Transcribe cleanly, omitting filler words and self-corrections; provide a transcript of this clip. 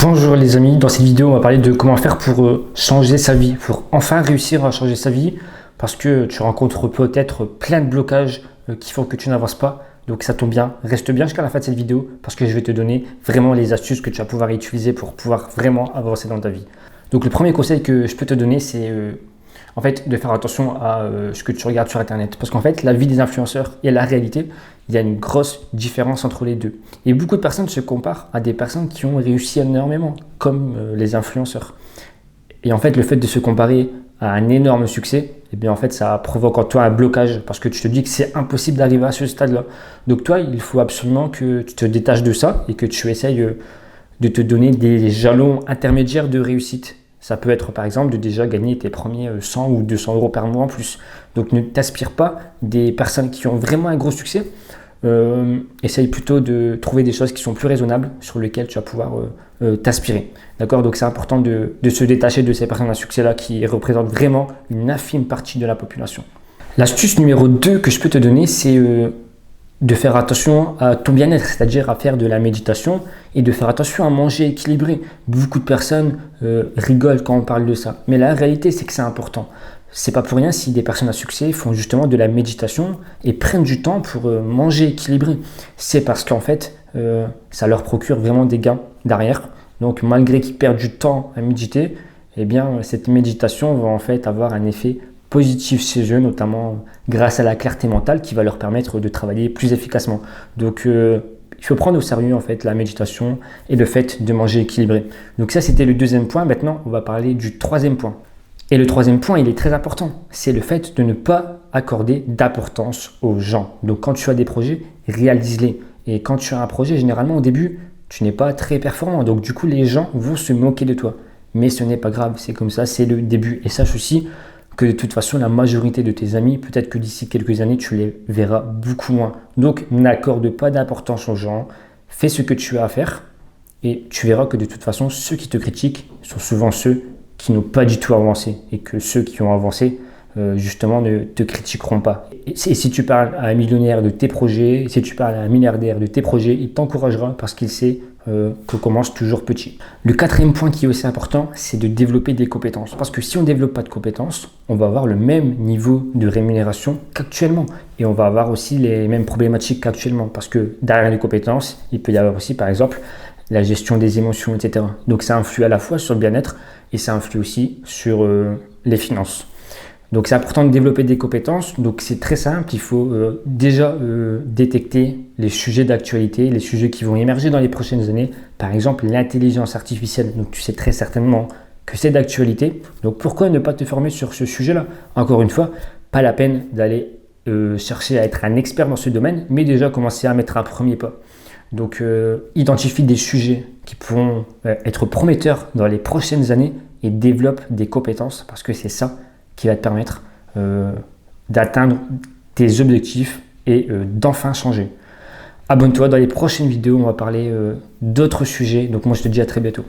Bonjour les amis, dans cette vidéo on va parler de comment faire pour changer sa vie, pour enfin réussir à changer sa vie parce que tu rencontres peut-être plein de blocages qui font que tu n'avances pas. Donc ça tombe bien, reste bien jusqu'à la fin de cette vidéo parce que je vais te donner vraiment les astuces que tu vas pouvoir utiliser pour pouvoir vraiment avancer dans ta vie. Donc le premier conseil que je peux te donner c'est en fait de faire attention à ce que tu regardes sur internet parce qu'en fait la vie des influenceurs et la réalité, il y a une grosse différence entre les deux. Et beaucoup de personnes se comparent à des personnes qui ont réussi énormément, comme les influenceurs. Et en fait, le fait de se comparer à un énorme succès, eh bien en fait, ça provoque en toi un blocage parce que tu te dis que c'est impossible d'arriver à ce stade-là. Donc toi, il faut absolument que tu te détaches de ça et que tu essayes de te donner des jalons intermédiaires de réussite. Ça peut être par exemple de déjà gagner tes premiers 100 ou 200 euros par mois en plus. Donc ne t'aspire pas des personnes qui ont vraiment un gros succès. Essaye plutôt de trouver des choses qui sont plus raisonnables sur lesquelles tu vas pouvoir t'aspirer. D'accord? Donc c'est important de se détacher de ces personnes à succès-là qui représentent vraiment une infime partie de la population. L'astuce numéro 2 que je peux te donner, c'est de faire attention à ton bien-être, c'est-à-dire à faire de la méditation et de faire attention à manger équilibré. Beaucoup de personnes rigolent quand on parle de ça, mais la réalité c'est que c'est important. C'est pas pour rien si des personnes à succès font justement de la méditation et prennent du temps pour manger équilibré. C'est parce qu'en fait, ça leur procure vraiment des gains derrière. Donc malgré qu'ils perdent du temps à méditer, eh bien cette méditation va en fait avoir un effet positif chez eux, notamment grâce à la clarté mentale qui va leur permettre de travailler plus efficacement. Donc il faut prendre au sérieux en fait la méditation et le fait de manger équilibré. Donc ça c'était le deuxième point. Maintenant on va parler du troisième point. Et le troisième point, il est très important, c'est le fait de ne pas accorder d'importance aux gens. Donc quand tu as des projets, réalise-les. Et quand tu as un projet, généralement au début, tu n'es pas très performant. Donc du coup, les gens vont se moquer de toi. Mais ce n'est pas grave, c'est comme ça, c'est le début. Et sache aussi que de toute façon, la majorité de tes amis, peut-être que d'ici quelques années, tu les verras beaucoup moins. Donc n'accorde pas d'importance aux gens, fais ce que tu as à faire. Et tu verras que de toute façon, ceux qui te critiquent sont souvent ceux qui n'ont pas du tout avancé et que ceux qui ont avancé justement ne te critiqueront pas. Et si tu parles à un millionnaire de tes projets, si tu parles à un milliardaire de tes projets, il t'encouragera parce qu'il sait qu'on commence toujours petit. Le quatrième point qui est aussi important, c'est de développer des compétences. Parce que si on ne développe pas de compétences, on va avoir le même niveau de rémunération qu'actuellement. Et on va avoir aussi les mêmes problématiques qu'actuellement. Parce que derrière les compétences, il peut y avoir aussi par exemple la gestion des émotions, etc. Donc ça influe à la fois sur le bien-être et ça influe aussi sur les finances. Donc c'est important de développer des compétences. Donc c'est très simple, il faut déjà détecter les sujets d'actualité, les sujets qui vont émerger dans les prochaines années. Par exemple, l'intelligence artificielle. Donc tu sais très certainement que c'est d'actualité. Donc pourquoi ne pas te former sur ce sujet-là? Encore une fois, pas la peine d'aller chercher à être un expert dans ce domaine, mais déjà commencer à mettre un premier pas. Donc, identifie des sujets qui pourront être prometteurs dans les prochaines années et développe des compétences parce que c'est ça qui va te permettre d'atteindre tes objectifs et d'enfin changer. Abonne-toi, dans les prochaines vidéos, on va parler d'autres sujets. Donc, moi, je te dis à très bientôt.